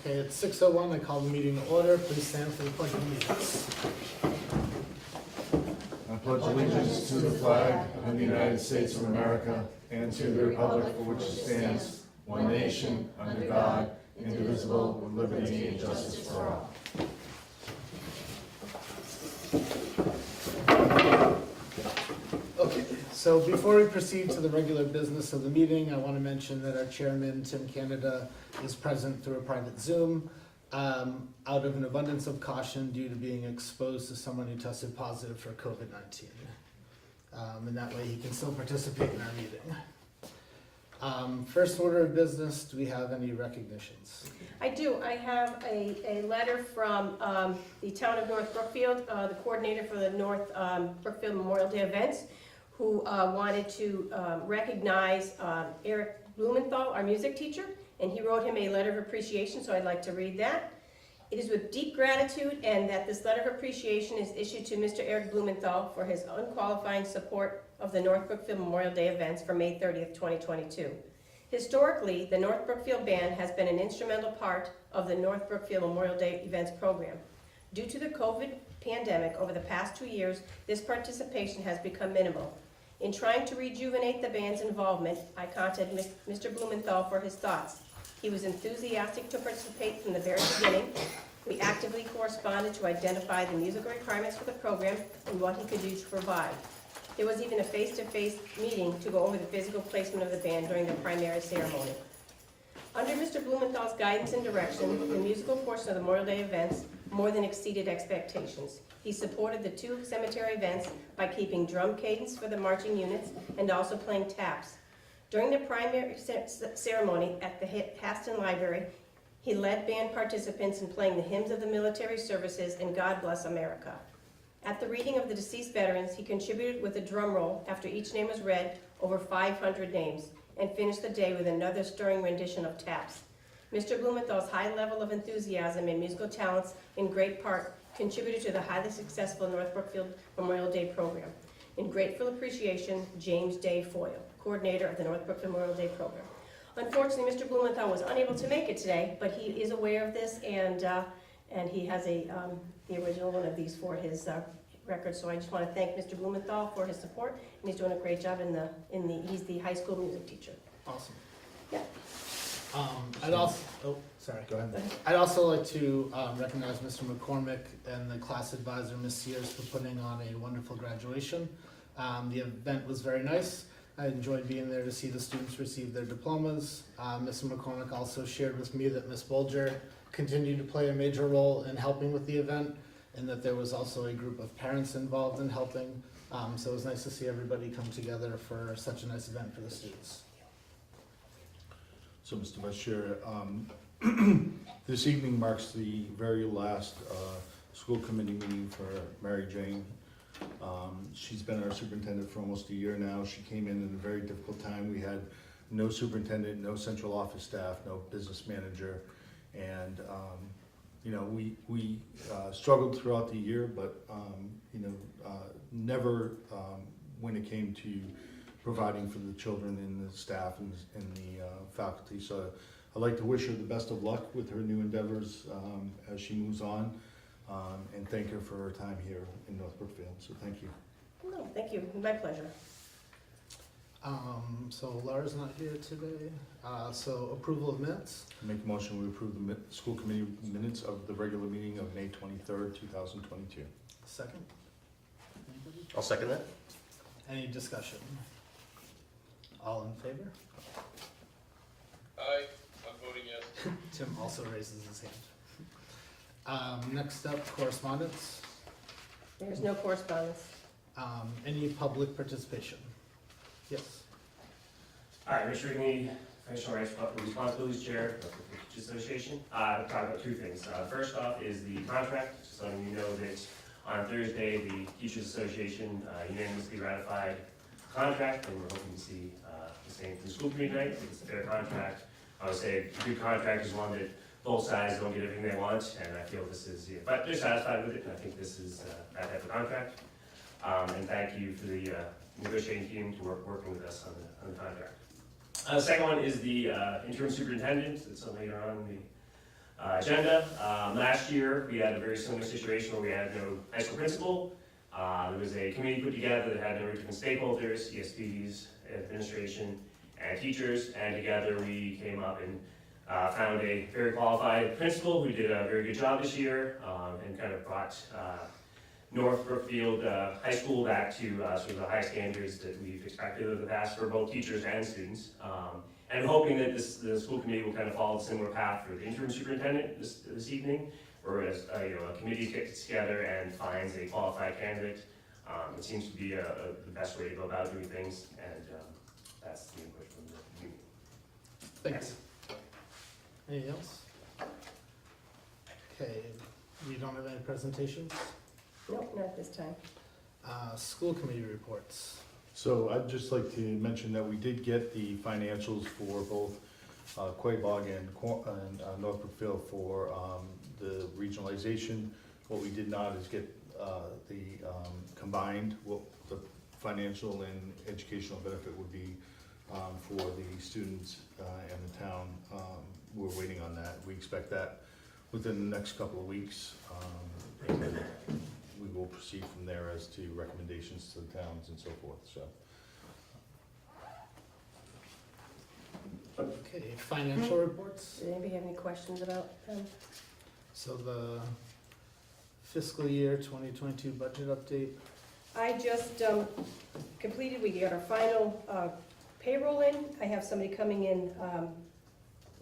Okay, it's 6:01. I call the meeting to order. Please stand for the Pledge of Allegiance. I pledge allegiance to the flag of the United States of America and to the republic for which it stands, one nation, under God, indivisible, with liberty and justice for all. Okay, so before we proceed to the regular business of the meeting, I want to mention that our chairman, Tim Canada, is present through a private Zoom out of an abundance of caution due to being exposed to someone who tested positive for COVID-19. And that way he can still participate in our meeting. First order of business, do we have any recognitions? I do. I have a letter from the town of North Brookfield, the coordinator for the North Brookfield Memorial Day events, who wanted to recognize Eric Blumenthal, our music teacher, and he wrote him a letter of appreciation, so I'd like to read that. It is with deep gratitude and that this letter of appreciation is issued to Mr. Eric Blumenthal for his unqualified support of the North Brookfield Memorial Day events for May 30th, 2022. Historically, the North Brookfield Band has been an instrumental part of the North Brookfield Memorial Day events program. Due to the COVID pandemic over the past 2 years, this participation has become minimal. In trying to rejuvenate the band's involvement, I contacted Mr. Blumenthal for his thoughts. He was enthusiastic to participate from the very beginning. We actively corresponded to identify the musical requirements for the program and what he could do to provide. There was even a face-to-face meeting to go over the physical placement of the band during the primary ceremony. Under Mr. Blumenthal's guidance and direction, the musical portion of the Memorial Day events more than exceeded expectations. He supported the 2 cemetery events by keeping drum cadence for the marching units and also playing taps. During the primary ceremony at the Haston Library, he led band participants in playing the hymns of the military services and God Bless America. At the reading of the deceased veterans, he contributed with a drum roll after each name was read, over 500 names, and finished the day with another stirring rendition of taps. Mr. Blumenthal's high level of enthusiasm and musical talents in great part contributed to the highly successful North Brookfield Memorial Day program. In grateful appreciation, James Day Foyle, coordinator of the North Brookfield Memorial Day program. Unfortunately, Mr. Blumenthal was unable to make it today, but he is aware of this, and he has the original one of these for his record. So I just want to thank Mr. Blumenthal for his support, and he's doing a great job he's the high school music teacher. Awesome. Yeah. I'd also, Go ahead. I'd also like to recognize Mr. McCormick and the class advisor, Ms. Sears, for putting on a wonderful graduation. The event was very nice. I enjoyed being there to see the students receive their diplomas. Mr. McCormick also shared with me that Ms. Bolger continued to play a major role in helping with the event, and that there was also a group of parents involved in helping. So it was nice to see everybody come together for such a nice event for the students. So, Mr. Vice Chair, this evening marks the very last school committee meeting for Mary Jane. She's been our superintendent for almost a year now. She came in a very difficult time. We had no superintendent, no central office staff, no business manager, and we struggled throughout the year, but never when it came to providing for the children and the staff and the faculty. So I'd like to wish her the best of luck with her new endeavors as she moves on, and thank her for her time here in North Brookfield. So thank you. No, thank you. My pleasure. So Laura's not here today. So approval of minutes. Make a motion we approve the school committee minutes of the regular meeting of May 23rd, 2022. Second. Anybody? I'll second that. Any discussion? All in favor? Aye, I'm voting yes. Tim also raises his hand. Next up, correspondence. There's no correspondence. Any public participation? Yes. Hi, Mr. Rigney, Financial Rights Responsibilities Chair of the Teachers Association. I'll talk about 2 things. First off is the contract, just letting you know that on Thursday, the Teachers Association unanimously ratified the contract, and we're hoping to see the same from the school committee tonight. I think it's a fair contract. I would say a good contract is one that both sides don't get everything they want, and I feel this is, but they're satisfied with it, and I think this is that type of contract. And thank you for the negotiating team to working with us on the contract. The second one is the interim superintendent. It's later on in agenda. Last year, we had a very similar situation where we had no high school principal. There was a committee put together that had a number of different stakeholders, ESPs, administration, and teachers, and together we came up and found a very qualified principal who did a very good job this year, and kind of brought North Brookfield High School back to sort of the high standards that we've expected of the past for both teachers and students. And hoping that the school committee will kind of follow a similar path for the interim superintendent this evening, whereas a committee gets together and finds a qualified candidate. It seems to be the best way to go about doing things, and that's the input from the community. Thanks. Anything else? Okay, we don't have any presentations? Nope, not this time. School committee reports. So I'd just like to mention that we did get the financials for both Quabog and North Brookfield for the regionalization. What we did not is get the combined, what the financial and educational benefit would be for the students and the town. We're waiting on that. We expect that within the next couple of weeks. And then we will proceed from there as to recommendations to the towns and so forth, so. Okay, financial reports. Does anybody have any questions about them? So the fiscal year 2022 budget update. I just completed, we got our final payroll in. I have somebody coming in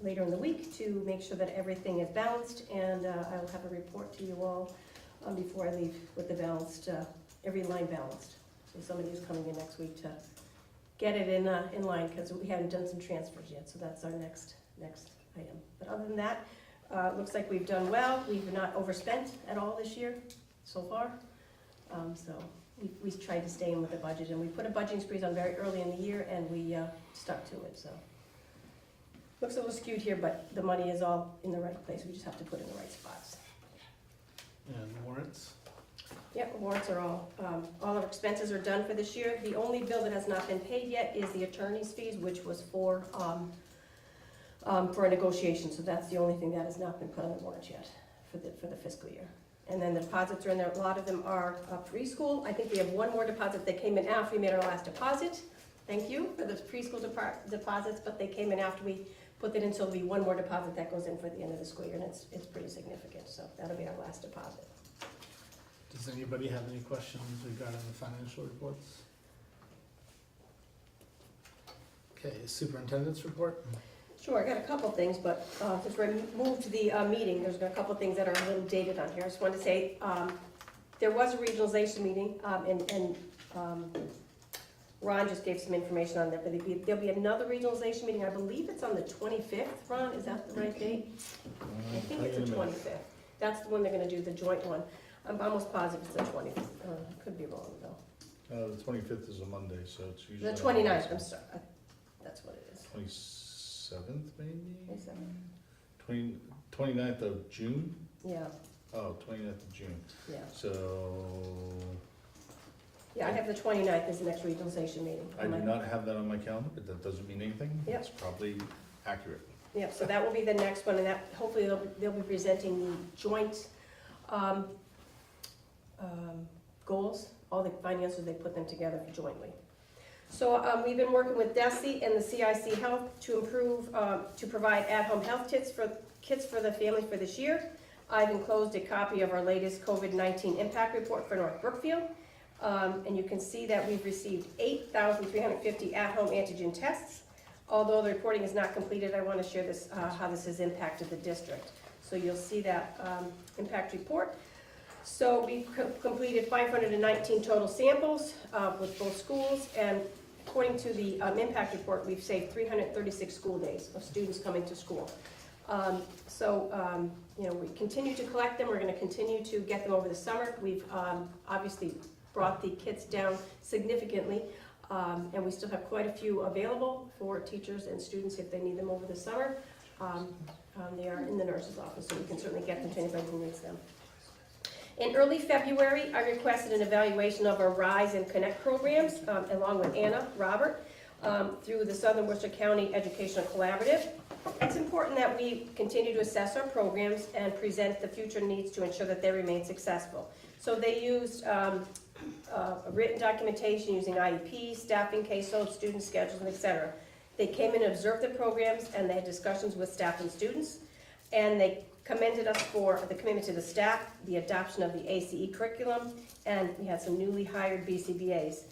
later in the week to make sure that everything is balanced, and I will have a report to you all before I leave with the balanced, every line balanced. So somebody is coming in next week to get it in line, because we haven't done some transfers yet, so that's our next item. But other than that, looks like we've done well. We've not overspent at all this year so far. So we tried to stay in with the budget, and we put a budgeting freeze on very early in the year, and we stuck to it, so. Looks a little skewed here, but the money is all in the right place. We just have to put it in the right spots. And warrants. Yep, warrants are all our expenses are done for this year. The only bill that has not been paid yet is the attorney's fees, which was for a negotiation. So that's the only thing that has not been put on the warrant yet for the fiscal year. And then the deposits are in there. A lot of them are preschool. I think we have one more deposit that came in after we made our last deposit. Thank you for the preschool deposits, but they came in after we put that in, so there'll be one more deposit that goes in for the end of the school year, and it's pretty significant. So that'll be our last deposit. Does anybody have any questions regarding the financial reports? Okay, superintendent's report. Sure, I got a couple things, but since we're moved to the meeting, there's a couple things that are a little dated on here. I just wanted to say there was a regionalization meeting, and Ron just gave some information on that, but there'll be another regionalization meeting. I believe it's on the 25th, Ron, is that the right date? I think it's the 25th. That's the one they're gonna do, the joint one. I'm almost positive it's the 25th, could be wrong though. The 25th is a Monday, so it's usually. The 29th, I'm sorry, that's what it is. 27th, maybe? 27th. 29th of June? Yeah, Oh, 29th of June. yeah. So, Yeah, I have the 29th as the next regionalization meeting. I do not have that on my calendar, but that doesn't mean anything. Yep. It's probably accurate. Yeah, so that will be the next one, and that, hopefully they'll be presenting the joint goals, all the finances, they put them together jointly. So we've been working with DESE and the CIC Health to improve, to provide at-home health kits for the family for this year. I've enclosed a copy of our latest COVID-19 impact report for North Brookfield. And you can see that we've received 8,350 at-home antigen tests. Although the reporting is not completed, I want to share this, how this has impacted the district. So you'll see that impact report. So we completed 519 total samples with both schools, and according to the impact report, we've saved 336 school days of students coming to school. You know, we continue to collect them. We're going to continue to get them over the summer. We've obviously brought the kits down significantly, and we still have quite a few available for teachers and students if they need them over the summer. They are in the nurse's office, so we can certainly get them to anybody who needs them. In early February, I requested an evaluation of our Rise and Connect programs, along with Anna Robert, through the Southern Worcester County Educational Collaborative. It's important that we continue to assess our programs and present the future needs to ensure that they remain successful. So they used written documentation using IEPs, staffing caseloads, student schedules, and et cetera. They came in and observed the programs, and they had discussions with staff and students, and they commended us for the commitment to the staff, the adoption of the ACE curriculum, and we had some newly hired BCBAs.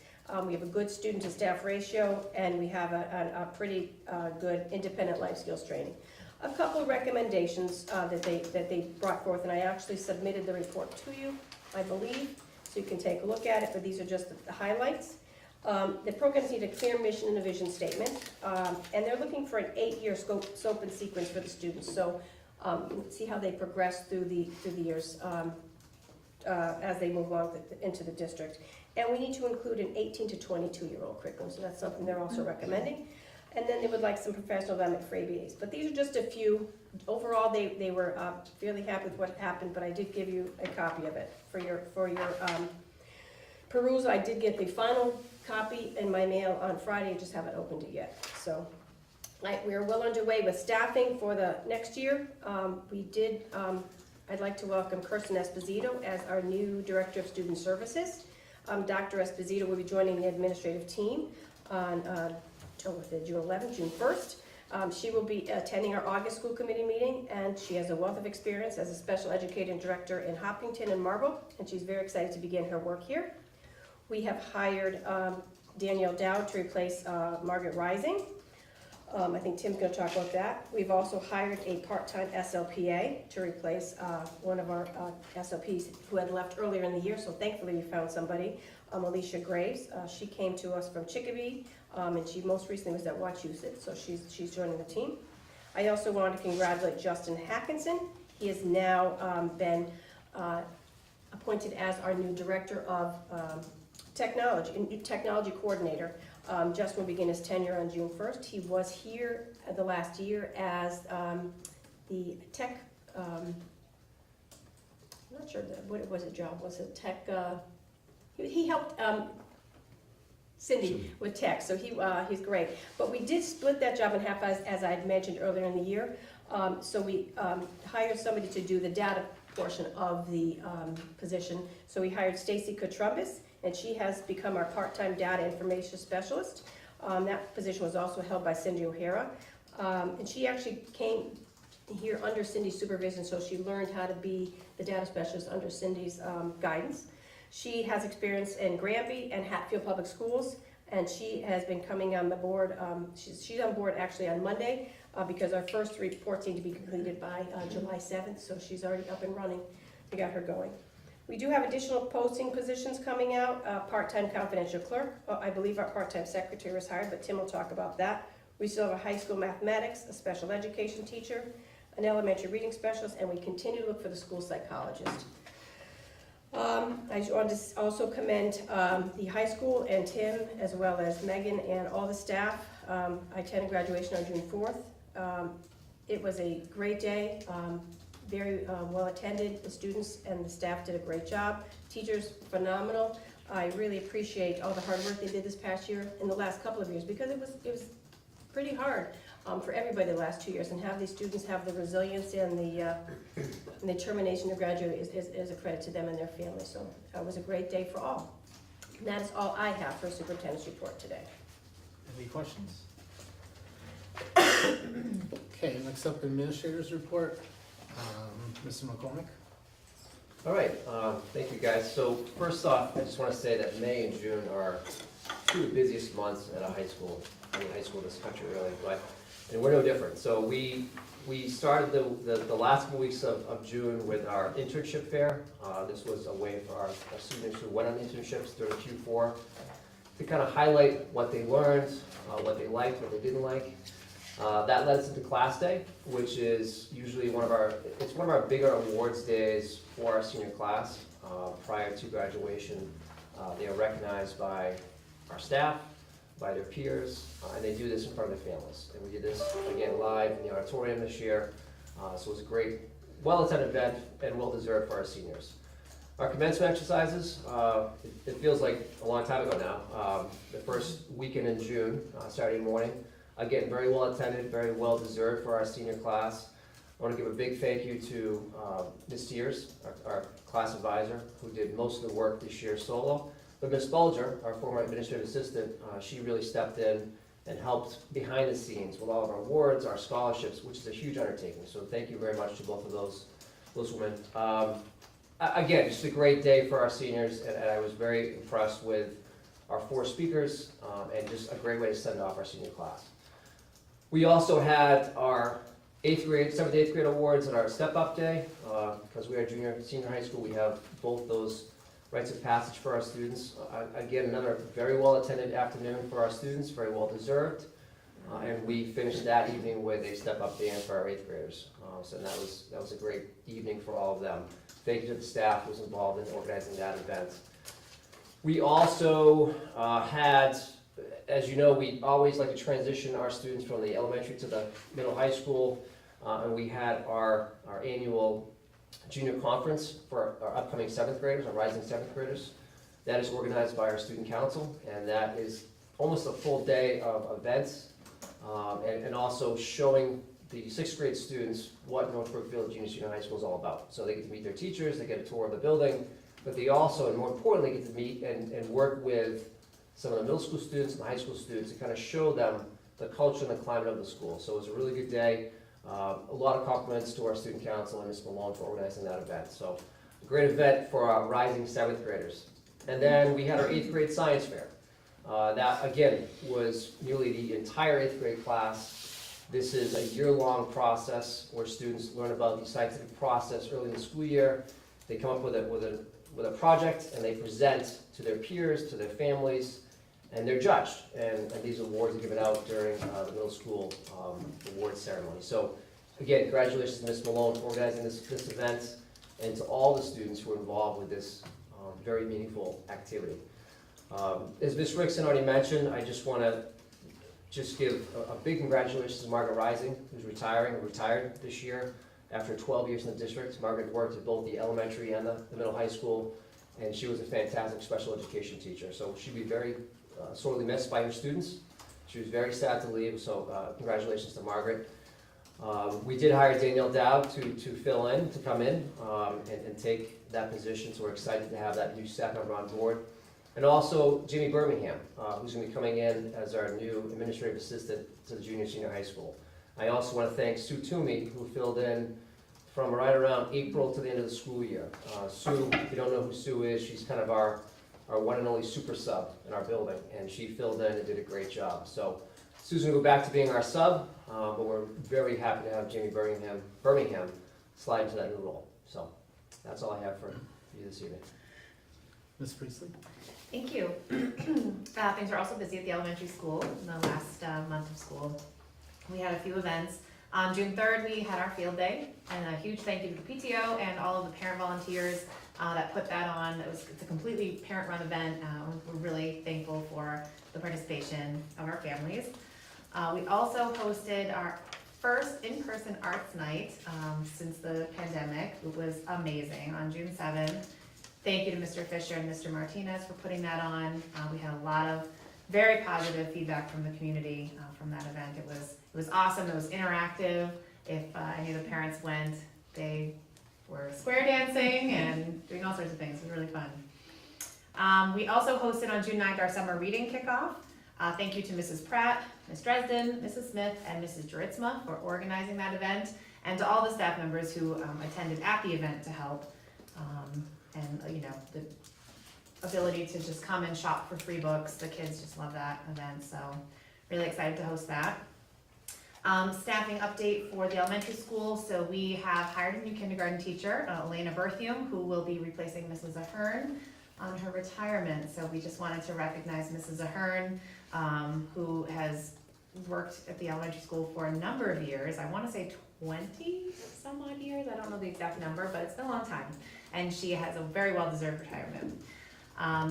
We have a good student to staff ratio, and we have a pretty good independent life skills training. A couple of recommendations that they brought forth, and I actually submitted the report to you, I believe, so you can take a look at it, but these are just the highlights. The programs need a clear mission and a vision statement, and they're looking for an 8-year scope and sequence for the students. So you can see how they progress through the years as they move along into the district. And we need to include an 18 to 22-year-old curriculum, so that's something they're also recommending. And then they would like some professional development for Pbis. But these are just a few. Overall, they were fairly happy with what happened, but I did give you a copy of it for your perusal. I did get the final copy in my mail on Friday, I just haven't opened it yet. So we are well underway with staffing for the next year. I'd like to welcome Kirsten Esposito as our new Director of Student Services. Dr. Esposito will be joining the administrative team on June 11th, June 1st. She will be attending our August school committee meeting, and she has a wealth of experience as a special educating director in Hopkinton and Marble, and she's very excited to begin her work here. We have hired Danielle Dowd to replace Margaret Rising. I think Tim's going to talk about that. We've also hired a part-time SLPA to replace one of our SLPs who had left earlier in the year, so thankfully we found somebody, Alicia Graves. She came to us from Chicopee, and she most recently was at Wachusett, so she's joining the team. I also want to congratulate Justin Hackinson. He has now been appointed as our new Director of Technology Coordinator. Justin will begin his tenure on June 1st. He was here the last year as the tech, I'm not sure what was his job, was it tech, he helped Cindy with tech, so he's great. But we did split that job in half, as I had mentioned earlier in the year. So we hired somebody to do the data portion of the position. So we hired Stacy Katrumbis, and she has become our part-time data information specialist. That position was also held by Cindy O'Hara. And she actually came here under Cindy's supervision, so she learned how to be the data specialist under Cindy's guidance. She has experience in Granby and Hatfield Public Schools, and she has been coming on the board. She's on board actually on Monday because our first reports need to be completed by July 7th, so she's already up and running. We got her going. We do have additional posting positions coming out, part-time confidential clerk. I believe our part-time secretary was hired, but Tim will talk about that. We still have a high school mathematics, a special education teacher, an elementary reading specialist, and we continue to look for the school psychologist. I want to also commend the high school and Tim, as well as Megan and all the staff. I attended graduation on June 4th. It was a great day. Very well attended. The students and the staff did a great job. Teachers, phenomenal. I really appreciate all the hard work they did this past year and the last couple of years, because it was pretty hard for everybody the last 2 years, and have these students have the resilience and the determination to graduate is a credit to them and their families. So it was a great day for all. And that is all I have for a superintendent's report today. Any questions? Okay, next up, administrator's report. Mr. McCormick. All right, thank you guys. So first off, I just want to say that May and June are two of the busiest months at a high school, in this country really, and we're no different. So we started the last couple weeks of June with our Internship Fair. This was a way for our students who went on internships during Q4 to kind of highlight what they learned, what they liked, what they didn't like. That led us into Class Day, which is usually one of our bigger awards days for our senior class. Prior to graduation, they are recognized by our staff, by their peers, and they do this in front of their families. And we did this again live in the auditorium this year, so it was a great, well-attended event and well-deserved for our seniors. Our commencement exercises, it feels like a long time ago now. The first weekend in June, Saturday morning, Again, very well attended, very well deserved for our senior class. I want to give a big thank you to Ms. Sears, our class advisor, who did most of the work this year solo. But Ms. Bulger, our former administrative assistant, she really stepped in and helped behind the scenes with all of our awards, our scholarships, which is a huge undertaking. So thank you very much to both of those women. Again, just a great day for our seniors, and I was very impressed with our 4 speakers, and just a great way to send off our senior class. We also had our 7th and 8th grade awards and our step-up day. Because we are junior and senior high school, we have both those rites of passage for our students. Again, another very well-attended afternoon for our students, very well-deserved. And we finished that evening with a step-up band for our 8th graders. So that was a great evening for all of them. Thank you to the staff who was involved in organizing that event. We also had, as you know, we always like to transition our students from the elementary to the middle high school. And we had our annual junior conference for our upcoming 7th graders, our rising 7th graders. That is organized by our student council, and that is almost a full day of events, and also showing the 6th grade students what North Brookfield Junior Senior High School is all about. So they get to meet their teachers, they get a tour of the building, but they also, and more importantly, get to meet and work with some of the middle school students and the high school students to kind of show them the culture and the climate of the school. So it was a really good day. A lot of compliments to our student council and Ms. Malone for organizing that event. So a great event for our rising 7th graders. And then we had our 8th grade science fair. That, again, was nearly the entire 8th grade class. This is a year-long process where students learn about the scientific process early in the school year. They come up with a project, and they present to their peers, to their families, and they're judged. And these awards are given out during the middle school awards ceremony. So, again, congratulations to Ms. Malone for organizing this event, and to all the students who are involved with this very meaningful activity. As Ms. Rickson already mentioned, I just want to give a big congratulations to Margaret Rising, who's retired this year after 12 years in the district. Margaret worked at both the elementary and the middle high school, and she was a fantastic special education teacher. So she'd be very sorely missed by her students. She was very sad to leave, so congratulations to Margaret. We did hire Danielle Dowd to fill in, to come in and take that position, so we're excited to have that new staff member on board. And also Jimmy Birmingham, who's going to be coming in as our new administrative assistant to the junior senior high school. I also want to thank Sue Toomey, who filled in from right around April to the end of the school year. Sue, if you don't know who Sue is, she's kind of our one and only super sub in our building, and she filled in and did a great job. So Sue's going to go back to being our sub, but we're very happy to have Jimmy Birmingham slide into that new role. So that's all I have for you this evening. Ms. Priestley? Thank you. Things are also busy at the elementary school in the last month of school. We had a few events. On June 3rd, we had our field day, and a huge thank you to the PTO and all of the parent volunteers that put that on. It's a completely parent-run event. We're really thankful for the participation of our families. We also hosted our first in-person arts night since the pandemic. It was amazing on June 7th. Thank you to Mr. Fisher and Mr. Martinez for putting that on. We had a lot of very positive feedback from the community from that event. It was awesome. It was interactive. If any of the parents went, they were square dancing and doing all sorts of things. It was really fun. We also hosted on June 9th our summer reading kickoff. Thank you to Mrs. Pratt, Ms. Dresden, Mrs. Smith, and Mrs. Juritzma for organizing that event, and to all the staff members who attended at the event to help. And the ability to just come and shop for free books. The kids just love that event, so really excited to host that. Staffing update for the elementary school. So we have hired a new kindergarten teacher, Elena Berthium, who will be replacing Mrs. Ahern on her retirement. So we just wanted to recognize Mrs. Ahern, who has worked at the elementary school for a number of years. I want to say 20 some odd years. I don't know the exact number, but it's been a long time. And she has a very well-deserved retirement.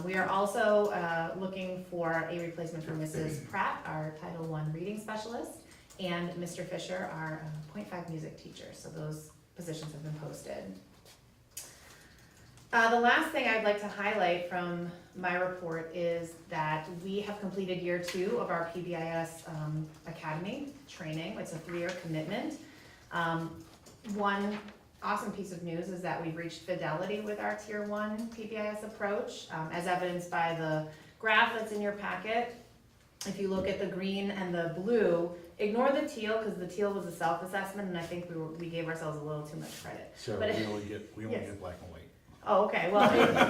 We are also looking for a replacement for Mrs. Pratt, our Title I reading specialist, and Mr. Fisher, our .5 music teacher. So those positions have been posted. The last thing I'd like to highlight from my report is that we have completed year 2 of our Pbis Academy training. It's a 3-year commitment. One awesome piece of news is that we've reached fidelity with our Tier 1 Pbis approach, as evidenced by the graph that's in your packet. If you look at the green and the blue, ignore the teal, because the teal was a self-assessment, and I think we gave ourselves a little too much credit. Sarah, But- we only get Yes. black and white. Oh, okay, well, in the,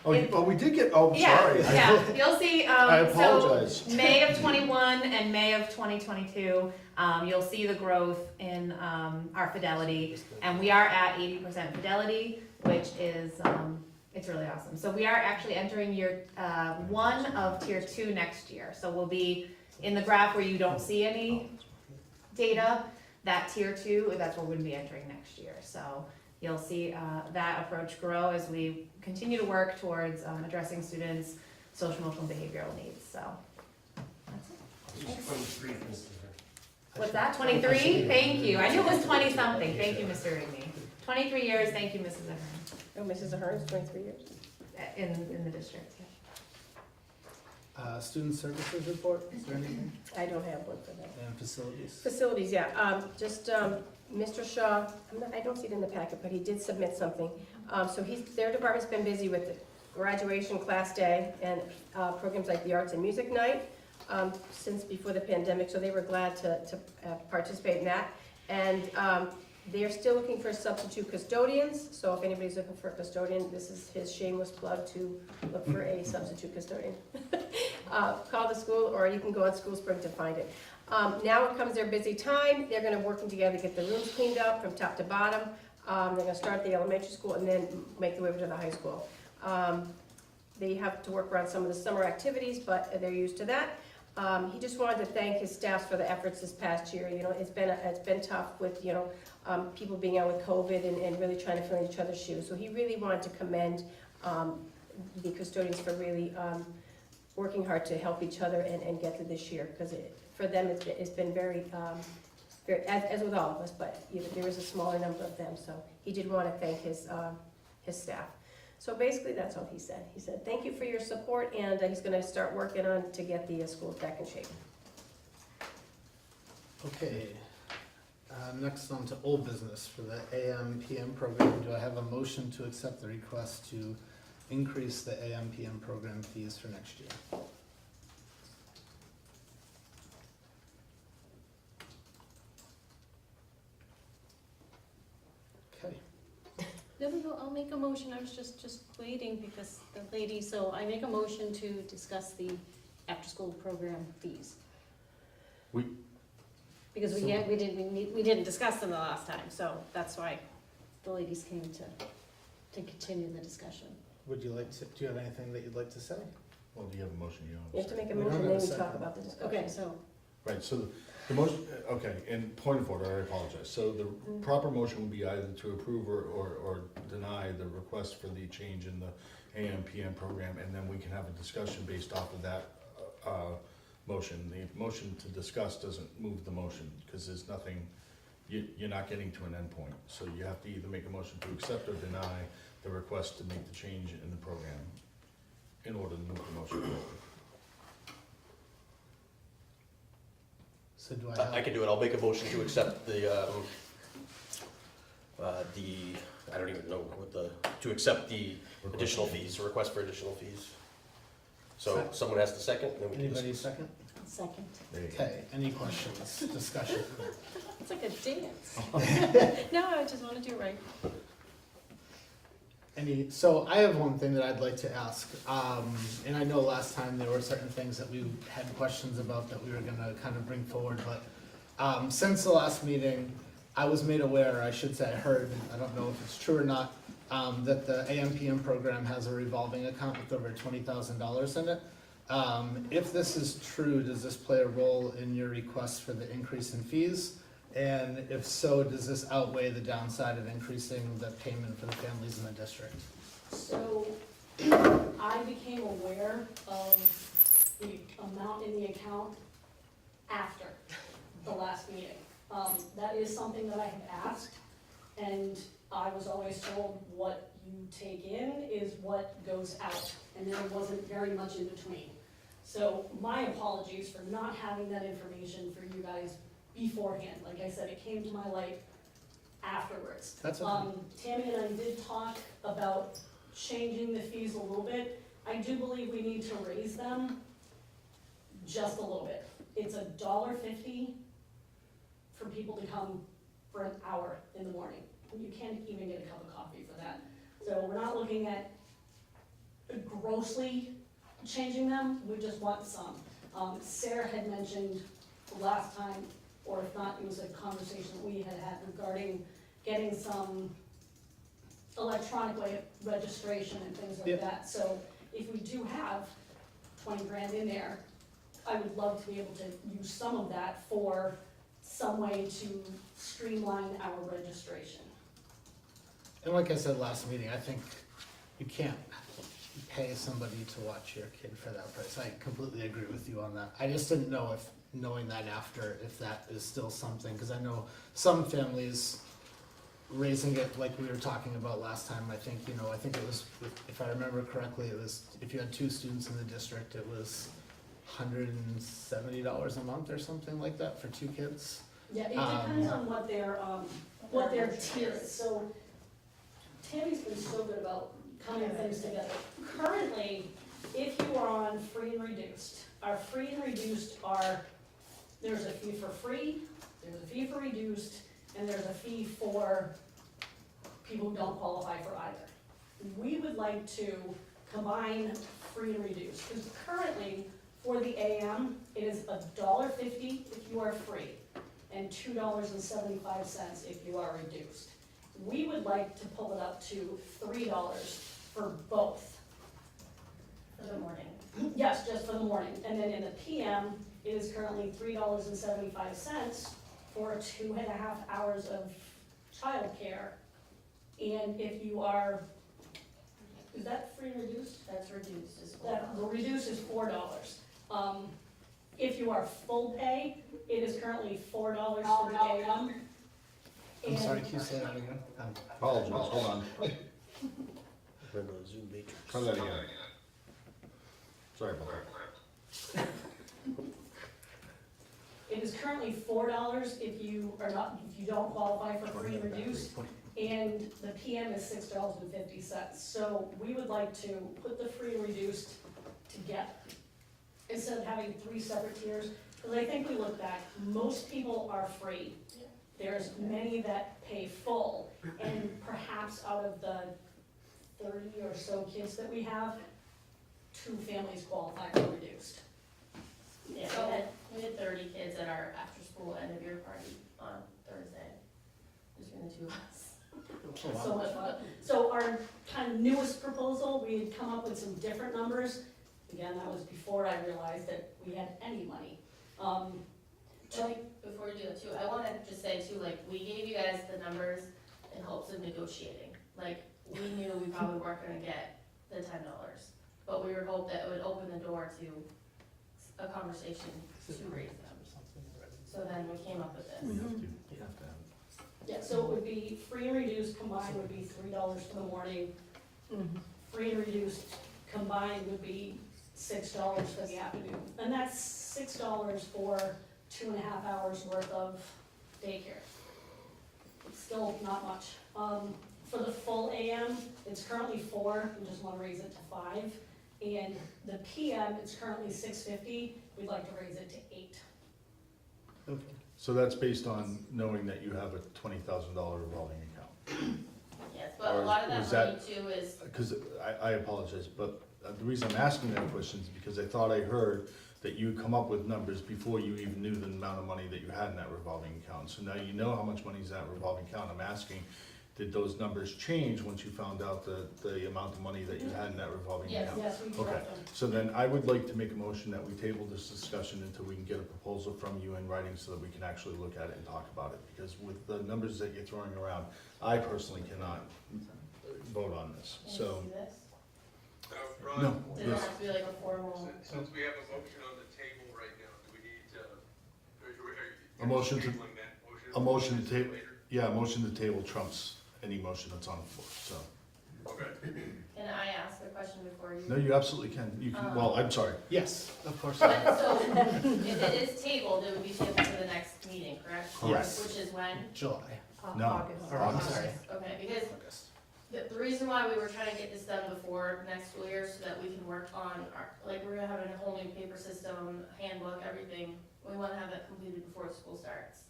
We did get, sorry. yeah, you'll see, I apologize. so May of 21 and May of 2022, you'll see the growth in, our fidelity, and we are at 80% fidelity, which is, it's really awesome. So we are actually entering year, 1 of Tier 2 next year, so we'll be in the graph where you don't see any data, that Tier 2, that's where we're gonna be entering next year, so you'll see that approach grow as we continue to work towards addressing students' social, emotional, and behavioral needs, so. That's it. 23, Mr. What's that, 23? Thank you, I knew it was 20-something, thank you, Mr. Rigney. 23 years, thank you, Mrs. Ahern, Oh, Mrs. Ahern's 23 years. in the district, yeah. Student services report, is there anything? I don't have one for that. And facilities? Facilities, yeah, Mr. Shaw, I don't see it in the packet, but he did submit something. So their department's been busy with the graduation class day and programs like the Arts and Music Night since before the pandemic, so they were glad to participate in that. And they're still looking for substitute custodians, so if anybody's looking for a custodian, this is his shameless plug to look for a substitute custodian. Call the school, or you can go on School Spring to find it. Now it comes their busy time. They're gonna working together to get the rooms cleaned up from top to bottom. They're gonna start at the elementary school and then make their way over to the high school. They have to work around some of the summer activities, but they're used to that. He just wanted to thank his staff for the efforts this past year. You know, it's been tough with, people being out with COVID and really trying to fill in each other's shoes. So he really wanted to commend the custodians for really working hard to help each other and get through this year, because for them it's been very, as with all of us, but there is a smaller number of them. So he did want to thank his staff. So basically, that's all he said. He said, thank you for your support, and he's gonna start working on to get the schools back in shape. Okay, next on to old business for the AM/PM program. Do I have a motion to accept the request to increase the AM/PM program fees for next year? Okay, No, I'll make a motion, I was just waiting because the lady, so I make a motion to discuss the after-school program fees. Because we didn't discuss them the last time, so that's why the ladies came to continue the discussion. would you like to, do you have anything that you'd like to say? Well, do you have a motion you You have to make a We don't motion, have then a we second. talk about the discussion. Okay, so, Right, so the motion, okay, and point of order, I apologize. So the proper motion would be either to approve or deny the request for the change in the AM/PM program, and then we can have a discussion based off of that motion. The motion to discuss doesn't move the motion, because there's nothing, you're not getting to an endpoint. So you have to either make a motion to accept or deny the request to make the change in the program in order to move the motion forward. So do I I have, can do it, I'll make a motion to accept I don't even know to accept the additional fees, the request for additional fees. So someone has to second, then we can anybody discuss. second? second. There you go. Okay, any questions, discussion? It's like a dance. No, I just wanna do it right. So I have one thing that I'd like to ask, and I know last time there were certain things that we had questions about that we were gonna kind of bring forward, but since the last meeting, I was made aware, I should say I heard, I don't know if it's true or not, that the AM/PM program has a revolving account with over $20,000 in it. If this is true, does this play a role in your request for the increase in fees? And if so, does this outweigh the downside of increasing the payment for the families in the district? So I became aware of the amount in the account after the last meeting. That is something that I had asked, and I was always told what you take in is what goes out, and there wasn't very much in between. So my apologies for not having that information for you guys beforehand. Like I said, it came to my light afterwards. That's okay. Tammy and I did talk about changing the fees a little bit. I do believe we need to raise them just a little bit. It's $1.50 for people to come for an hour in the morning. You can't even get a cup of coffee for that. So we're not looking at grossly changing them, we just want some. Sarah had mentioned last time, or if not, it was a conversation we had had regarding getting some electronic way of registration and things like Yep. that. So if we do have 20 grand in there, I would love to be able to use some of that for some way to streamline our registration. And like I said last meeting, I think you can't pay somebody to watch your kid for that price. I completely agree with you on that. I just didn't know if, knowing that after, if that is still something, because I know some families raising it like we were talking about last time. I think, I think it was, if I remember correctly, it was, if you had 2 students in the district, it was $170 a month or something like that for 2 kids. Yeah, it depends on what their tier is. So Tammy's been so good about coming things together. Currently, if you are on free and reduced, our free and reduced are, there's a fee for free, there's a fee for reduced, and there's a fee for people who don't qualify for either. We would like to combine free and reduced, because currently, for the AM, it is $1.50 if you are free, and $2.75 if you are reduced. We would like to pull it up to $3 for both. For the morning. Yes, just for the morning, and then in the PM, it is currently $3.75 for 2.5 hours of childcare. And if you are, is that free and reduced? That's reduced as That, the well. reduced is $4. If you are full pay, it is currently $4 for the AM. I'm sorry, And- can you say that again? Apologies, hold on. Remember the Zoom matrix? Try that again. Sorry about that. It is currently $4 if you are not, if you don't qualify for free and reduced, and the PM is $6.50. So we would like to put the free and reduced together, instead of having 3 separate tiers, because I think we look back, most people are free. There's many that pay full, and perhaps out of the 30 or so kids that we have, 2 families qualify for reduced. Yeah, So- we had 30 kids at our after-school end-of-year party on Thursday. Between the 2 of us. So much fun. So our kind of newest proposal, we had come up with some different numbers. Again, that was before I realized that we had any money. Before we do that too, I wanna just say too, like, we gave you guys the numbers in hopes of negotiating. Like, we knew we probably weren't gonna get the $10, but we would hope that it would open the door to a conversation to raise them. So then we came up with this. You have to have it. Yeah, so it would be free and reduced combined would be $3 for the morning. Free and reduced combined would be $6 for the afternoon. And that's $6 for 2.5 hours worth of daycare. It's still not much. For the full AM, it's currently 4, we just wanna raise it to 5. And the PM, it's currently $6.50, we'd like to raise it to 8. Okay. So that's based on knowing that you have a $20,000 revolving account. Yes, but a Or lot of was that money too is, Because I apologize, but the reason I'm asking that question is because I thought I heard that you had come up with numbers before you even knew the amount of money that you had in that revolving account. So now you know how much money is in that revolving account. I'm asking, did those numbers change once you found out the amount of money that you had in that revolving Yes. account? Yes, we Okay. correct them. So then I would like to make a motion that we table this discussion until we can get a proposal from you in writing so that we can actually look at it and talk about it. Because with the numbers that you're throwing around, I personally cannot vote on this, can you so. see this? No, Does it this, have to be like a formal? Since we have a motion on the table right now, do we need to? A motion to- tabling that a motion to later? table. Yeah, a motion to table trumps any motion that's on the floor, so. Okay. Can I ask a question before you? No, you absolutely can. You can, well, I'm sorry. Yes, of course. But so, if it is tabled, it would be tabled to the next meeting, correct? Yes. Which is when? July. No. August. Or I'm sorry. Okay, because August. the reason why we were trying to get this done before next school year, so that we can work on our, like, we're gonna have a whole new paper system, handbook, everything. We wanna have that completed before school starts.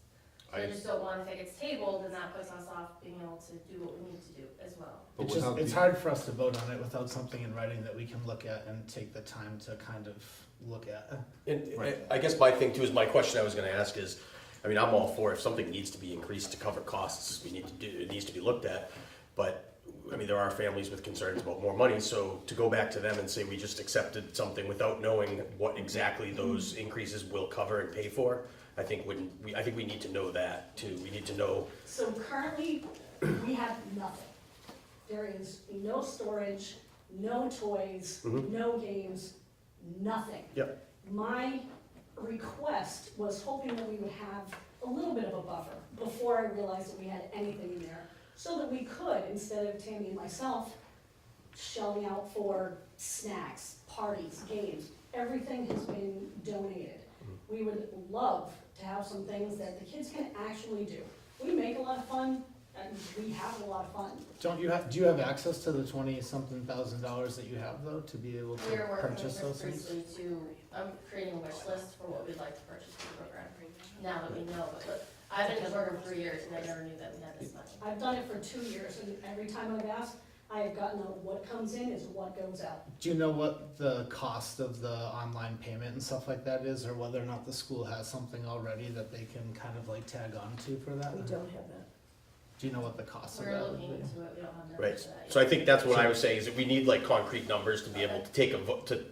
So I just don't want, if it gets tabled, then that puts us off being able to do what we need to do as well. But It's just, without it's the- hard for us to vote on it without something in writing that we can look at and take the time to kind of look at. And Right. I guess my thing too is, my question I was gonna ask is, I mean, I'm all for if something needs to be increased to cover costs, we need to do, it needs to be looked at. But, I mean, there are families with concerns about more money, so to go back to them and say we just accepted something without knowing what exactly those increases will cover and pay for, I think I think we need to know that too. We need to know, So currently, we have nothing. There is no storage, no toys, Mhm. no games, nothing. Yep. My request was hoping that we would have a little bit of a buffer before I realized that we had anything in there, so that we could, instead of Tammy and myself shelling out for snacks, parties, games, everything has been donated. We would love to have some things that the kids can actually do. We make a lot of fun, and we have a lot of fun. Do you have access to the 20-something thousand dollars that you have though, to be able to We are working purchase with those things? Priestley to, I'm creating a wish list for what we'd like to purchase for the program, now that we know, but I've been in this program for 3 years and I never knew that we had this much. I've done it for 2 years, and every time I've asked, I have gotten a what comes in is what goes out. Do you know what the cost of the online payment and stuff like that is, or whether or not the school has something already that they can kind of like tag on to for that? don't have that. Do you know what the cost of We're that would looking be? into it, we don't have numbers right? for that yet. So I think that's what I was saying, is that we need like concrete numbers to be able to take a vote, to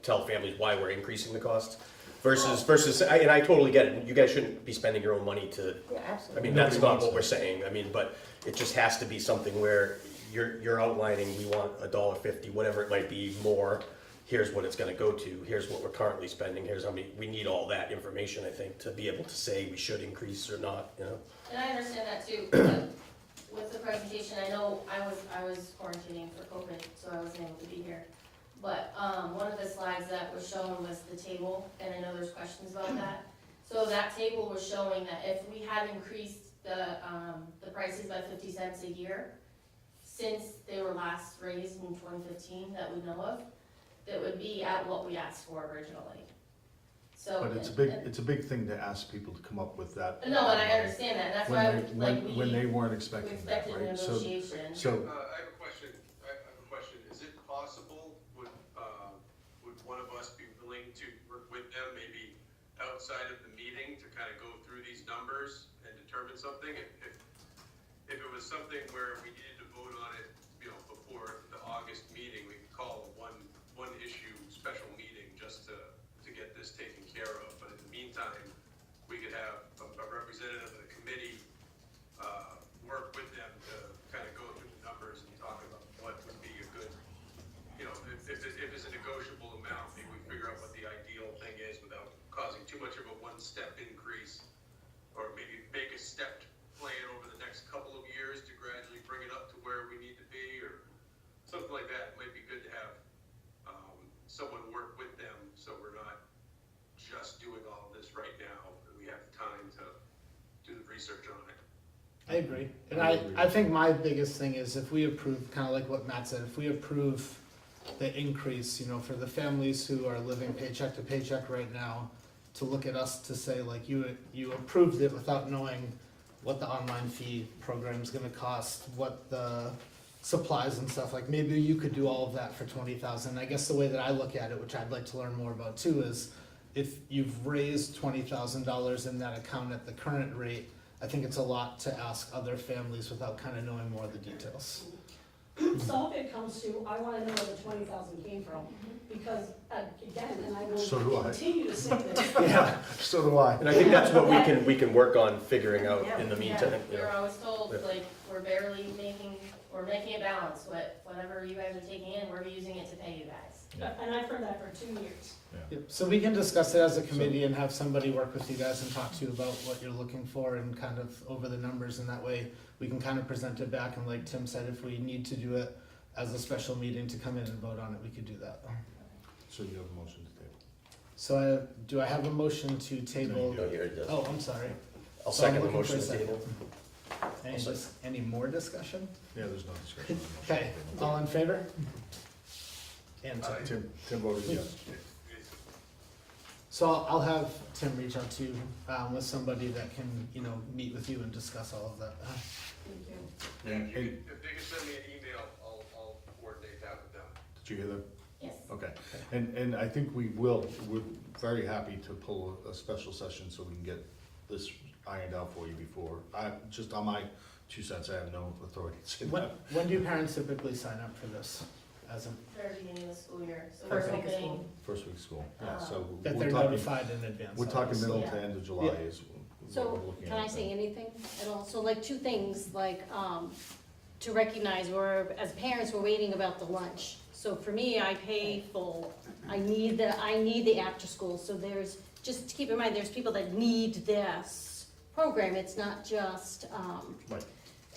tell families why we're increasing the cost. Versus, and I totally get it, you guys shouldn't be spending your own money to, Yeah, I absolutely. mean, that's Nobody not wants what to. we're saying, I mean, but it just has to be something where you're outlining, we want $1.50, whatever it might be more, here's what it's gonna go to, here's what we're currently spending, here's how many, we need all that information, I think, to be able to say we should increase or not, you know? And I understand that too, but with the presentation, I know I was quarantining for COVID, so I wasn't able to be here. But, one of the slides that was shown was the table, and I know there's questions about that. So that table was showing that if we had increased the prices by 50 cents a year, since they were last raised in 2015 that we know of, that would be at what we asked for originally. So. But it's a big thing to ask people to come up with that. No, and I understand that, and that's why I would, like, When they weren't we expecting that, expected a right? So, negotiation. so, I have a question, is it possible, would one of us be willing to work with them, maybe outside of the meeting, to kind of go through these numbers and determine something? If it was something where we needed to vote on it, before the August meeting, we could call a one issue special meeting just to get this taken care of, but in the meantime, we could have a representative of the committee work with them to kind of go through the numbers and talk about what would be a good, if it's a negotiable amount, maybe we figure out what the ideal thing is without causing too much of a one-step increase, or maybe make a stepped plan over the next couple of years to gradually bring it up to where we need to be, or something like that. It might be good to have someone work with them, so we're not just doing all of this right now, and we have time to do the research on it. I agree, and I agree. I think my biggest thing is if we approve, kind of like what Matt said, if we approve the increase, for the families who are living paycheck to paycheck right now, to look at us to say like you approved it without knowing what the online fee program is gonna cost, what the supplies and stuff, like maybe you could do all of that for 20,000. I guess the way that I look at it, which I'd like to learn more about too, is if you've raised $20,000 in that account at the current rate, I think it's a lot to ask other families without kind of knowing more of the details. Some of it comes to, I wanna know where the 20,000 came from, because, again, and I So do will I. continue to say this. Yeah. so do I. And I think that's what we can work on figuring out in the Yeah, meantime, we were always told, Yeah. like, we're making a balance, whatever you guys are taking in, we're using it to pay you guys. And I've heard that for 2 years. Yep. So we can discuss it as a committee and have somebody work with you guys and talk to you about what you're looking for and kind of over the numbers, and that way we can kind of present it back, and like Tim said, if we need to do it as a special meeting to come in and vote on it, we could do that. So you have a motion to table. So do I have a motion to table? No, here it does. Oh, I'm sorry. I'll So I'm second the looking for motion a to second. table. Any more discussion? Yeah, there's no discussion. on the motion Okay, to table. all in favor? And Aye. Tim voted yes. so I'll have Tim reach out to you with somebody that can, meet with you and discuss all of that. Yeah, And- if they can send me an email, I'll coordinate that with them. Did you hear that? Yes. Okay, and I think we're very happy to pull a special session so we can get this ironed out for you before. Just on my 2 cents, I have no authority to say When, that. when do parents typically sign up for this? As a, Very beginning of the school year, so First we're week of hoping, school. First week of school, yeah, so that we're they're talking, notified in advance? we're talking obviously. middle to end of July Yeah. is what we're So, looking can I at. say anything at all? So like two things, like, to recognize as parents, we're waiting about the lunch. So for me, I pay full, I need the after school, so just to keep in mind, there's people that need this program, it's not just, Right.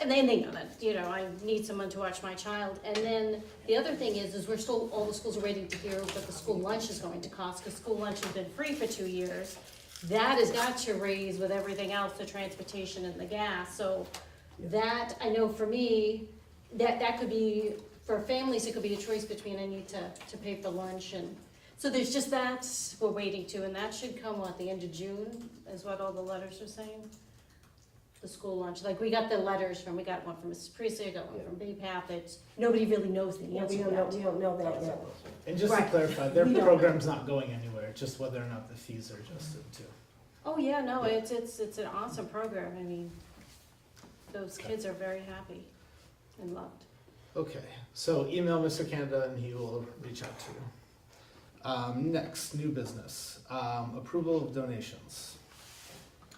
and they know that, I need someone to watch my child. And then the other thing is we're still, all the schools are waiting to hear what the school lunch is going to cost, because school lunch has been free for 2 years. That has got to raise with everything else, the transportation and the gas, so that, I know for me, that could be, for families, it could be a choice between I need to pay for lunch and, so there's just that we're waiting to, and that should come, the end of June, is what all the letters are saying? The school lunch, like, we got the letters we got one from Mrs. Priestley, I got one from BPAP, it's, nobody really knows the Yeah, answer we to don't that. know that yet. And just to Right. clarify, their We don't- program's not going anywhere, just whether or not the fees are adjusted too. Oh, yeah, no, it's an awesome program, I mean, those kids are very happy and loved. Okay, so email Mr. Canada and he will reach out to you. Next, new business, approval of donations.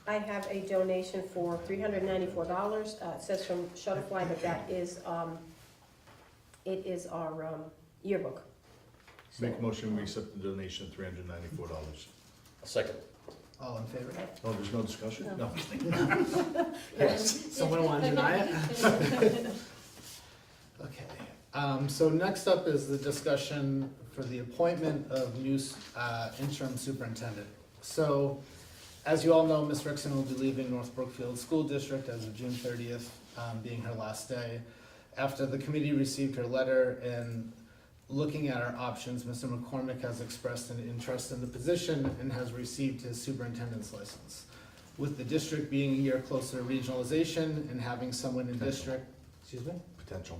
I have a donation for $394, it says from Shutterfly, but that is, it is our yearbook. So- Make a motion, we accept the donation of $394. I'll second. All in favor? Oh, there's no discussion? No. Yes. Someone want to deny it? Okay, so next up is the discussion for the appointment of new interim superintendent. So, as you all know, Ms. Rickson will be leaving North Brookfield School District as of June 30th, being her last day. After the committee received her letter and looking at our options, Mr. McCormick has expressed an interest in the position and has received his superintendent's license. With the district being a year closer to regionalization and having someone in district, excuse me? Potential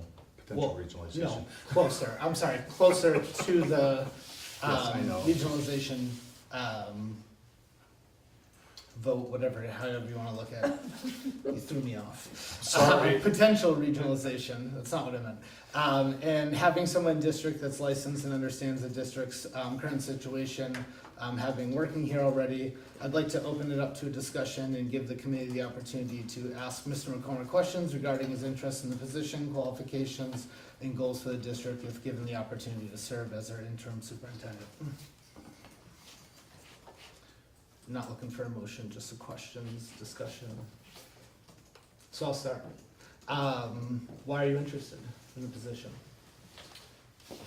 Well, regionalization. No, closer, I'm sorry, closer to the I know. regionalization vote, however you wanna look at it. You threw me off. Sorry. Potential regionalization, that's not what I meant. And having someone in district that's licensed and understands the district's current situation, having working here already, I'd like to open it up to a discussion and give the committee the opportunity to ask Mr. McCormick questions regarding his interest in the position, qualifications, and goals for the district if given the opportunity to serve as our interim superintendent. Not looking for a motion, just a questions, discussion. So I'll start. Why are you interested in the position?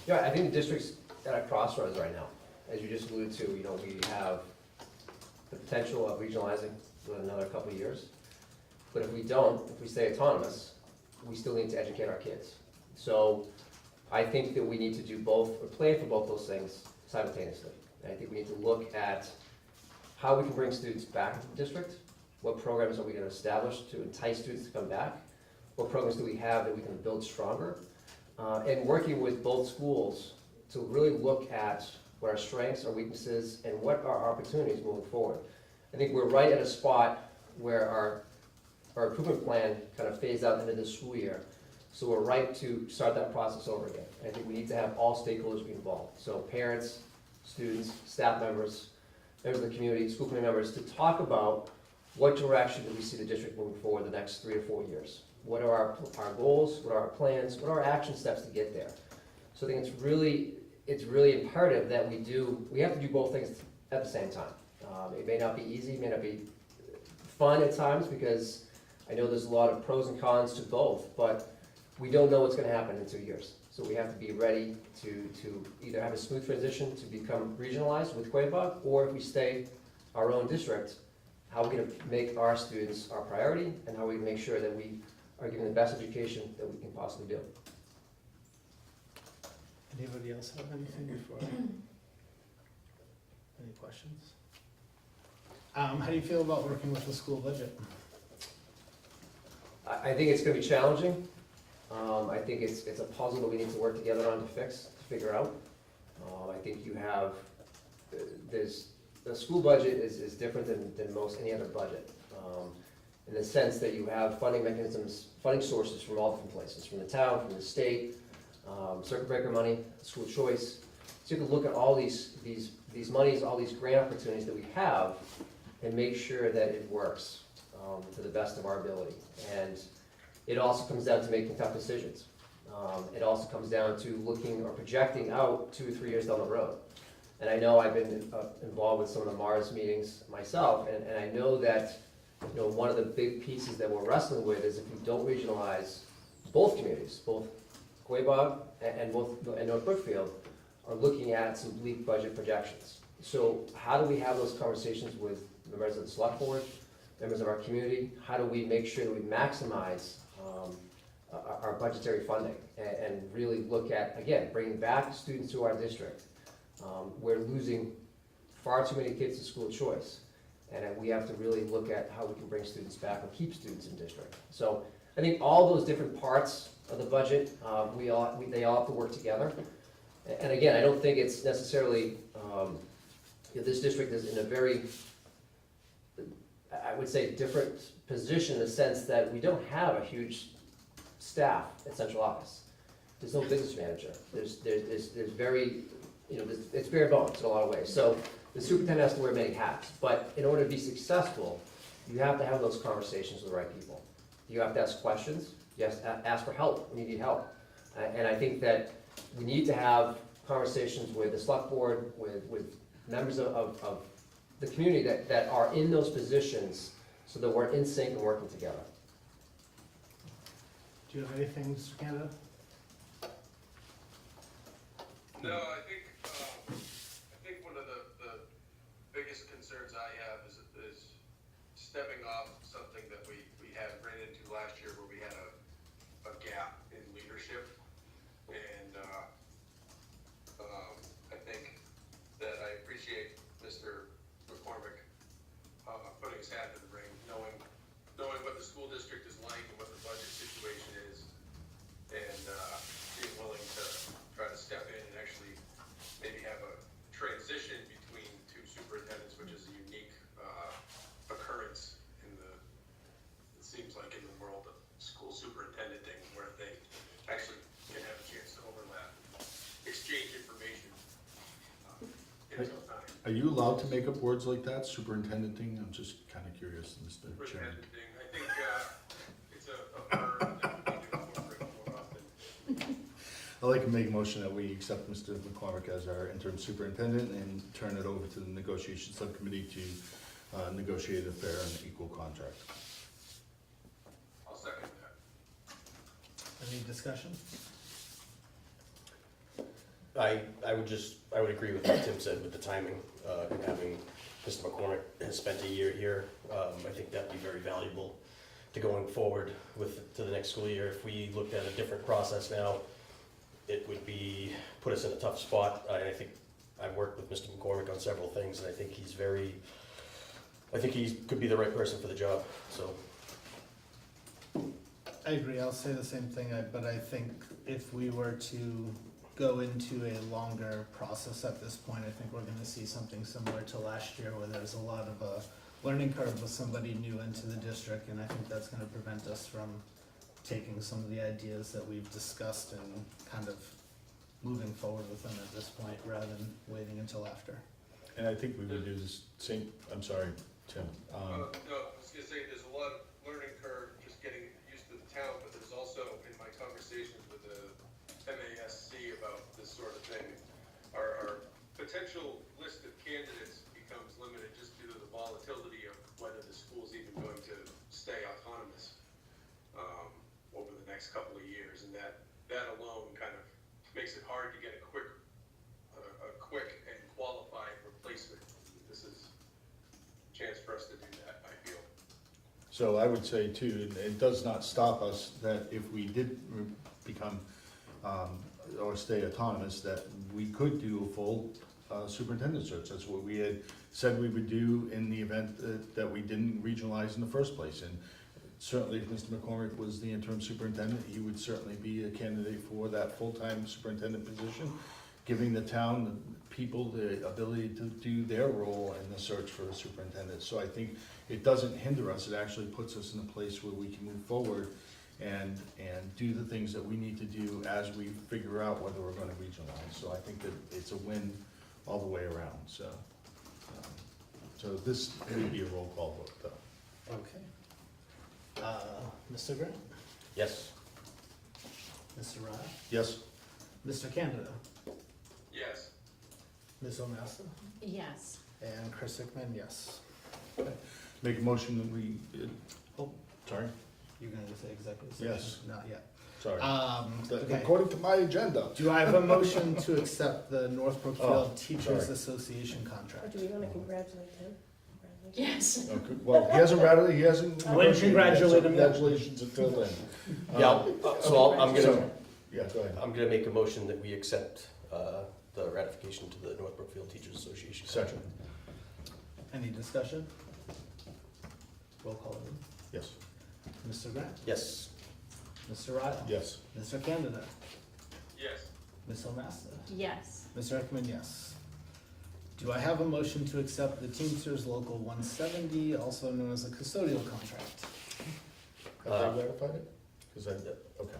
Yeah, I think the district's at a crossroads right now. As you just alluded to, we have the potential of regionalizing within another couple of years. But if we don't, if we stay autonomous, we still need to educate our kids. So I think that we need to do both, or plan for both those things simultaneously. And I think we need to look at how we can bring students back into the district. What programs are we gonna establish to entice students to come back? What programs do we have that we can build stronger? And working with both schools to really look at what our strengths, our weaknesses, and what are our opportunities moving forward. I think we're right at a spot where our improvement plan kind of phased out into this school year. So we're right to start that process over again. And I think we need to have all stakeholders be involved. So parents, students, staff members, members of the community, school committee members, to talk about what direction do we see the district moving forward the next 3 to 4 years. What are our goals, what are our plans, what are our action steps to get there? So I think it's really imperative that we have to do both things at the same time. It may not be easy, it may not be fun at times, because I know there's a lot of pros and cons to both, but we don't know what's gonna happen in 2 years. So we have to be ready to either have a smooth transition to become regionalized with Quabog, or if we stay our own district, how we're gonna make our students our priority, and how we make sure that we are giving the best education that we can possibly do. Anybody else have anything before? Any questions? How do you feel about working with the school budget? I think it's gonna be challenging. I think it's a puzzle that we need to work together on to figure out. I think you have, the school budget is different than most any other budget. In the sense that you have funding mechanisms, funding sources from all different places, from the town, from the state, circuit breaker money, school choice. So you can look at all these monies, all these grant opportunities that we have, and make sure that it works to the best of our ability. And it also comes down to making tough decisions. It also comes down to looking or projecting out 2 or 3 years down the road. And I know I've been involved with some of the Mars meetings myself, and I know that, you know, one of the big pieces that we're wrestling with is if we don't regionalize both communities, both Quabog and North Brookfield, are looking at some bleak budget projections. So how do we have those conversations with members of the select board, members of our community? How do we make sure that we maximize our budgetary funding and really look at, again, bringing back students to our district? We're losing far too many kids to school choice, and we have to really look at how we can bring students back or keep students in district. So I think all those different parts of the budget, they all have to work together. And again, I don't think it's necessarily, this district is in a very, I would say, different position in the sense that we don't have a huge staff at central office. There's no business manager. There's very, you know, it's bare bones in a lot of ways. So the superintendent has to wear many hats, but in order to be successful, you have to have those conversations with the right people. You have to ask questions. You have to ask for help when you need help. And I think that we need to have conversations with the select board, with members of the community that are in those positions, so that we're in sync and working together. Do you have anything, Mr. Canada? No, I think one of the biggest concerns I have is stepping off something that we had ran into last year where we had a gap in leadership. And I think that I appreciate Mr. McCormick putting his hat in the ring, knowing what the school district is like and what the budget situation is, and being willing to try to step in and actually maybe have a transition between 2 superintendents, which is a unique occurrence it seems like in the world of school superintendent thing, where they actually can have a chance to overlap, exchange information in real time. Are you allowed to make up words like that, superintendent thing? I'm just kind of curious, Mr. Chairman. Superintendent thing, I think it's a verb that we need to incorporate more often. I'd like to make a motion that we accept Mr. McCormick as our interim superintendent and turn it over to the negotiation subcommittee to negotiate a fair and equal contract. I'll second that. Any discussion? I would agree with what Tim said with the timing, having Mr. McCormick has spent a year here. I think that'd be very valuable to going forward to the next school year. If we looked at a different process now, it would put us in a tough spot. I think I've worked with Mr. McCormick on several things, and I think he could be the right person for the job, so. I agree, I'll say the same thing, but I think if we were to go into a longer process at this point, I think we're gonna see something similar to last year, where there's a lot of a learning curve with somebody new into the district, and I think that's gonna prevent us from taking some of the ideas that we've discussed and kind of moving forward with them at this point, rather than waiting until after. And I think we would do this same, I'm sorry, Tim. No, I was gonna say, there's a lot of learning curve just getting used to the town, but there's also, in my conversations with the MASC about this sort of thing, our potential list of candidates becomes limited just due to the volatility of whether the school's even going to stay autonomous over the next couple of years, and that alone kind of So I would say too, it does not stop us that if we did become, or stay autonomous, that we could do a full superintendent search. That's what we had said we would do in the event that we didn't regionalize in the first place. And certainly if Mr. McCormick was the interim superintendent, he would certainly be a candidate for that full-time superintendent position, giving the town, the people, the ability to do their role in the search for a superintendent. So I think it doesn't hinder us, it actually puts us in a place where we can move forward and do the things that we need to do as we figure out whether we're gonna regionalize. So I think that it's a win all the way around, so. So this would be a roll call vote, though. Okay. Mr. Grant? Yes. Mr. Ryan? Yes? Mr. Canada? Yes. Ms. Omasta? Yes. And Chris Hickman, yes. Make a motion that we, sorry, You're gonna say executive session? Yes. Not yet. sorry. Okay. According to my agenda. Do I have a motion to accept the North Brookfield Oh, Teachers sorry. Association Or contract? do we wanna congratulate him? Yes. Okay, well, he hasn't rattled, he hasn't. Wouldn't congratulate him yet. Congratulations until then. Yeah, so I'm gonna, So, yeah, go ahead. I'm gonna make a motion that we accept the ratification to the North Brookfield Teachers Association. Second, Any discussion? Roll call, please. yes. Mr. Grant? Yes. Mr. Ryle? Yes. Mr. Canada? Yes. Ms. Omasta? Yes. Mr. Hickman, yes. Do I have a motion to accept the Teamsters Local 170, also known as a custodial contract? Have they ratified it? Cause I, okay.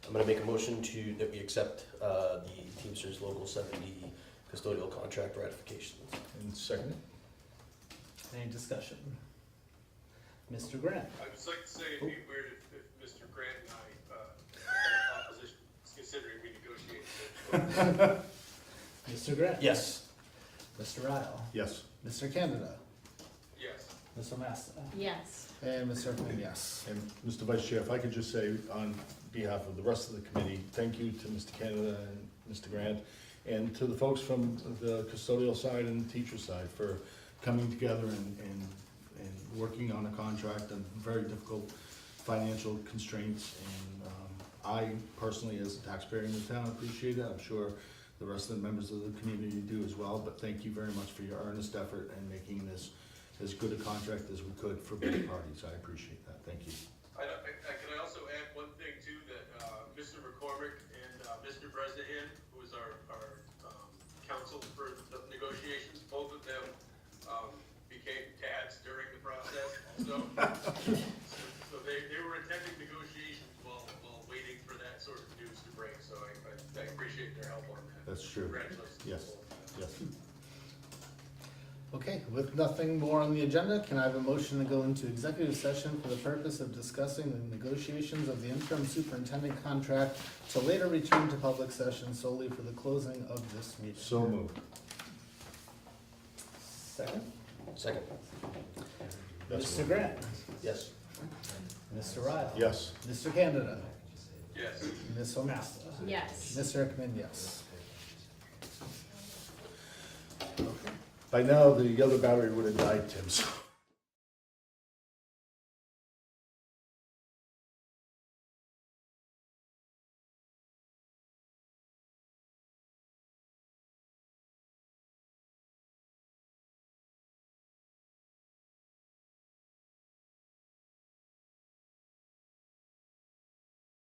I'm gonna make a motion that we accept the Teamsters Local 70 custodial contract ratifications. And second? Any discussion? Mr. Grant? I'd just like to say it'd be weird if Mr. Grant and I, had opposition, considering we negotiated it. Mr. Grant? Yes. Mr. Ryle? Yes. Mr. Canada? Yes. Ms. Omasta? Yes. And Mr. Hickman, yes. And Mr. Vice Chair, if I could just say on behalf of the rest of the committee, thank you to Mr. Canada and Mr. Grant, and to the folks from the custodial side and the teacher side for coming together and working on a contract and very difficult financial constraints. And I personally, as a taxpayer in the town, appreciate it. I'm sure the rest of the members of the community do as well, but thank you very much for your earnest effort in making this as good a contract as we could for both parties. I appreciate that. Thank you. Can I also add one thing too, that Mr. McCormick and Mr. Bresnahan, who is our counsel for the negotiations, both of them became TADs during the process also. So they were attending negotiations while waiting for that sort of news to break, so I appreciate their help on that. That's true. Congratulations. Yes. Yes. Okay, with nothing more on the agenda, can I have a motion to go into executive session for the purpose of discussing the negotiations of the interim superintendent contract to later return to public session solely for the closing of this meeting? So moved. Second? Second. Mr. Grant? Yes. Mr. Ryle? Yes. Mr. Canada? Yes. Ms. Omasta? Yes. Mr. Hickman, yes. By now, the other battery would have died, Tim, so